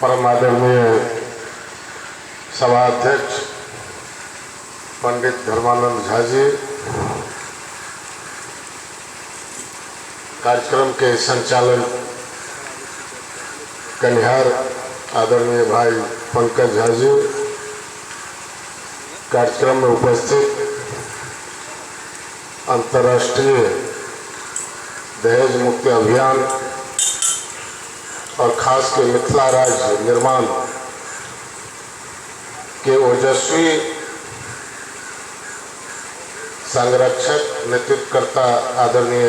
परम आदरणीय सभाध्यक्ष पंडित धर्मानंद झा जी, कार्यक्रम के संचालन कनिहार आदरणीय भाई पंकज झा जी, कार्यक्रम में उपस्थित अंतर्राष्ट्रीय दहेज मुक्ति अभियान और खास के मिथिला राज्य निर्माण के ओजस्वी संरक्षक नेतृत्वकर्ता आदरणीय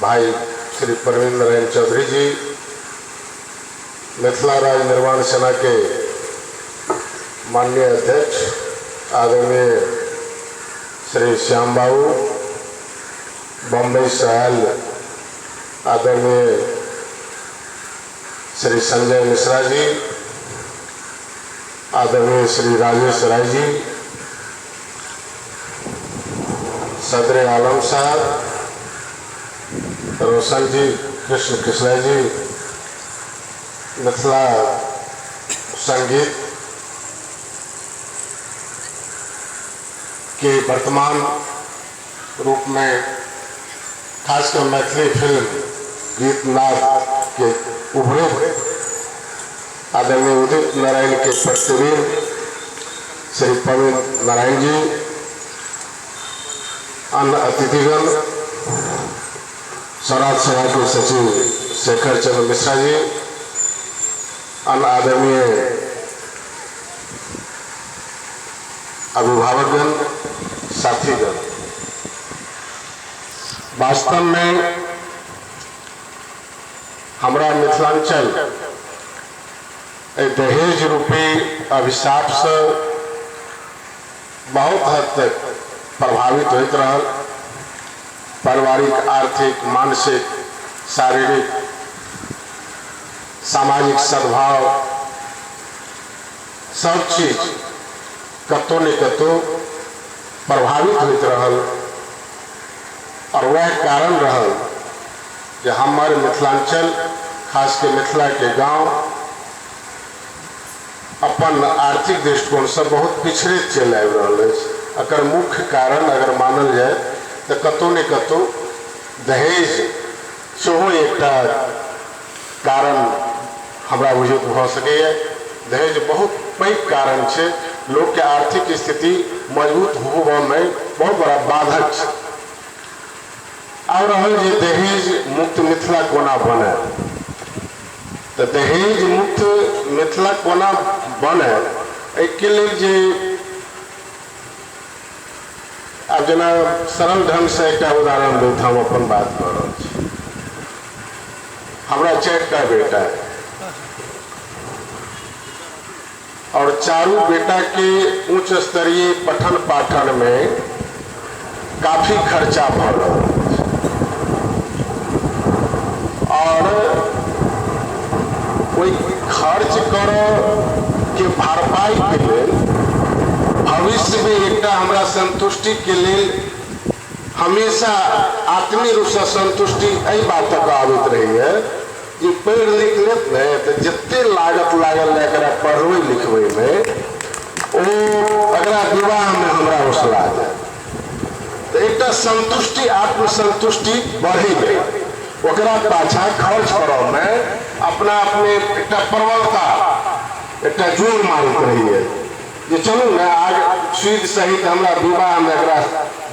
भाई श्री प्रवीण नारायण चौधरी जी, मिथिला राज्य निर्माण सेना के माननीय अध्यक्ष आदरणीय श्री श्याम बाबू, बम्बई से आयल आदरणीय श्री संजय मिश्रा जी, आदरणीय श्री राजेश राय जी, सदर आलम साहब, रोशन जी, कृष्ण कृष्णा जी, मिथिला संगीत के वर्तमान रूप में खासकर मैथिली फिल्म गीत नाद के उभरे आदरणीय उदित नारायण के प्रतिवीर श्री प्रवीण नारायण जी, अन्य अतिथिगण, स्वराज सभा के सचिव शेखर चंद्र मिश्रा जी, अन्य आदरणीय अभिभावकगण, साथीगण, वास्तव में हमारा मिथिलांचल दहेज रूपी अभिशाप से बहुत हद तक प्रभावित होइत रहल। पारिवारिक, आर्थिक, मानसिक, शारीरिक, सामाजिक सद्भाव सब चीज कतो न कतो प्रभावित होइत रहल और वह कारण रहल कि हमारे मिथिलांचल खास के मिथिला के गांव अपन आर्थिक दृष्टिकोण से बहुत पिछड़े चल आबि रहल अछि। एकर मुख्य कारण अगर मानल जाए तो कतो न कतो दहेज सेहो एकटा कारण हमरा बुझित भ सकैए। दहेज बहुत पैघ कारण छै, लोग के आर्थिक स्थिति मजबूत होबय में बहुत बड़ा बाधक छै। आब रहल जे दहेज मुक्त मिथिला कोना बने, तो दहेज मुक्त मिथिला कोना बने एहिके लेल जे अब जना सरल ढंग से एक उदाहरण देत हम अपन बात कर रहा छी। हमरा 4टा बेटा है और चारों बेटा के उच्च स्तरीय पठन पाठन में काफी खर्चा भ रहा और कोई खर्च करो के भरपाई के लिए भविष्य में एकटा हमरा संतुष्टि के लिए हमेशा आत्मीय रूप से संतुष्टि एहि बात तक आबैत रही है कि पढ़ लिख लेत नहीं तो जिते लागत लागल एकरा पढ़वे लिखवे में ओ अगला विवाह में हमरा हौसला जाए तो एकटा संतुष्टि, आत्मसंतुष्टि बढ़े गई। ओकरा पाछा खर्च करो में अपना अपने एकटा प्रबलता, एकटा जोर मारत रही है जे चलू ना आग सुध सहित हमरा विवाह में एकरा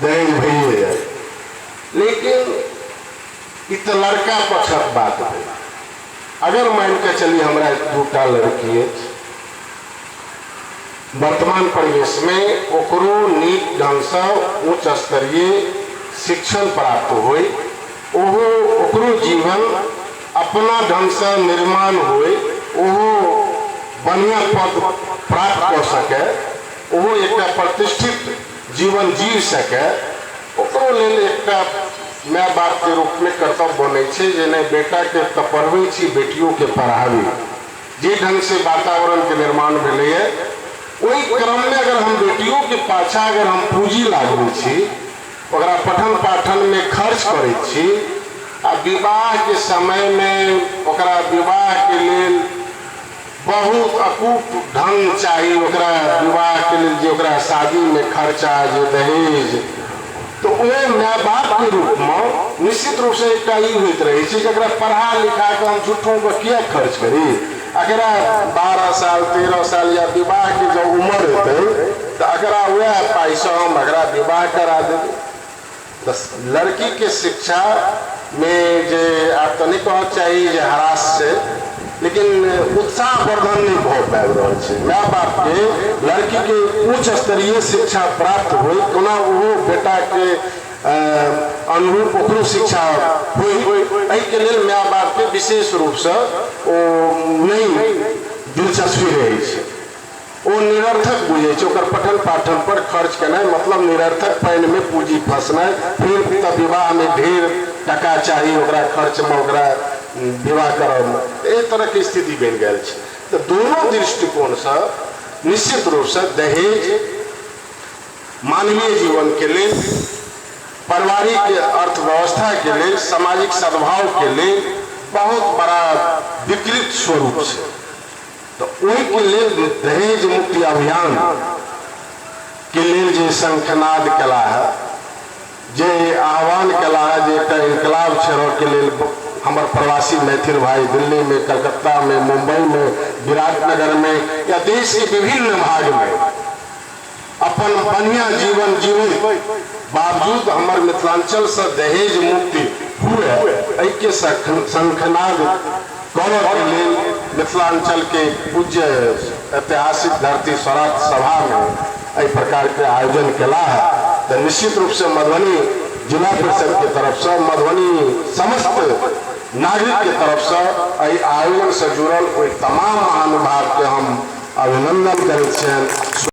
दहेज भइए जाए। लेकिन इ तो लड़का पक्षक बात है। अगर मान के चलिए हमरा 2टा लड़की है, वर्तमान परिवेश में ओकरो नीक ढंग से उच्च स्तरीय शिक्षण प्राप्त होई, ओहो ओकरो जीवन अपना ढंग से निर्माण होए, ओहो बढ़िया पद प्राप्त कर सके, ओहो एकटा प्रतिष्ठित जीवन जी सके, ओकरो लेल एकटा माय बाप के रूप में कर्तव्य बने छे जे नहीं बेटा के तो पढ़वे छी, बेटियों के पढ़ावी। जे ढंग से वातावरण के निर्माण भेले है वही क्रम में अगर हम बेटियों के पाछा अगर हम पूंजी लागू छी, ओकरा पठन पाठन में खर्च करे छी, आ विवाह के समय में ओकरा विवाह के लिए बहुत अकूट ढंग चाहिए ओकरा विवाह के लिए, जो ओकरा शादी में खर्चा, जो दहेज, तो वो माय बाप के रूप में निश्चित रूप से एक ही होइत रहे जरा पढ़ा लिखा के हम झूठों को किया खर्च करी। अगर 12 साल 13 साल या विवाह की जब उम्र होते तो अगर वह पैसा हम अगर विवाह करा देंगे। बस लड़की के शिक्षा में जे आप तो नहीं कह चाहिए हरास से, लेकिन उत्साह वर्धन नहीं हो पाबि रहल छै। माय बाप के लड़की के उच्च स्तरीय शिक्षा प्राप्त हो, कोना वो बेटा के अनुरूप ओकरो शिक्षा हो, के लेल माय बाप के विशेष रूप से नहीं दिलचस्पी रहे छै। वो निरर्थक बुझे छै, ओकर पठन पाठन पर खर्च करना मतलब निरर्थक पानि में पूंजी फंसना, फिर तब विवाह में ढेर टका चाहिए ओकरा खर्च में, ओकरा विवाह कराव में एक तरह की स्थिति बन गई है। तो दोनों दृष्टिकोण से निश्चित रूप से दहेज मानवीय जीवन के लिए, पारिवारिक अर्थव्यवस्था के लिए, सामाजिक सद्भाव के लिए बहुत बड़ा विकृत स्वरूप से। तो वही के लिए दहेज मुक्ति अभियान के लिए जो शंखनाद कला है, जे आह्वान कला है, जो इनकलाब छेड़ो के लिए हमारे प्रवासी मैथिल भाई दिल्ली में, कलकत्ता में, मुंबई में, विराटनगर में या देश के विभिन्न भाग में अपन बढ़िया जीवन जीवे बावजूद हमारे मिथिलांचल से दहेज मुक्ति हुए के शंखनाद करो के लिए मिथिलांचल के पूज्य ऐतिहासिक धरती स्वराज सभा में एक प्रकार के आयोजन कला है। तो निश्चित रूप से मधुबनी जिला परिषद की तरफ से, मधुबनी समस्त नागरिक के तरफ से आयोजन से जुड़ल तमाम महानुभाव के हम अभिनंदन करते हैं।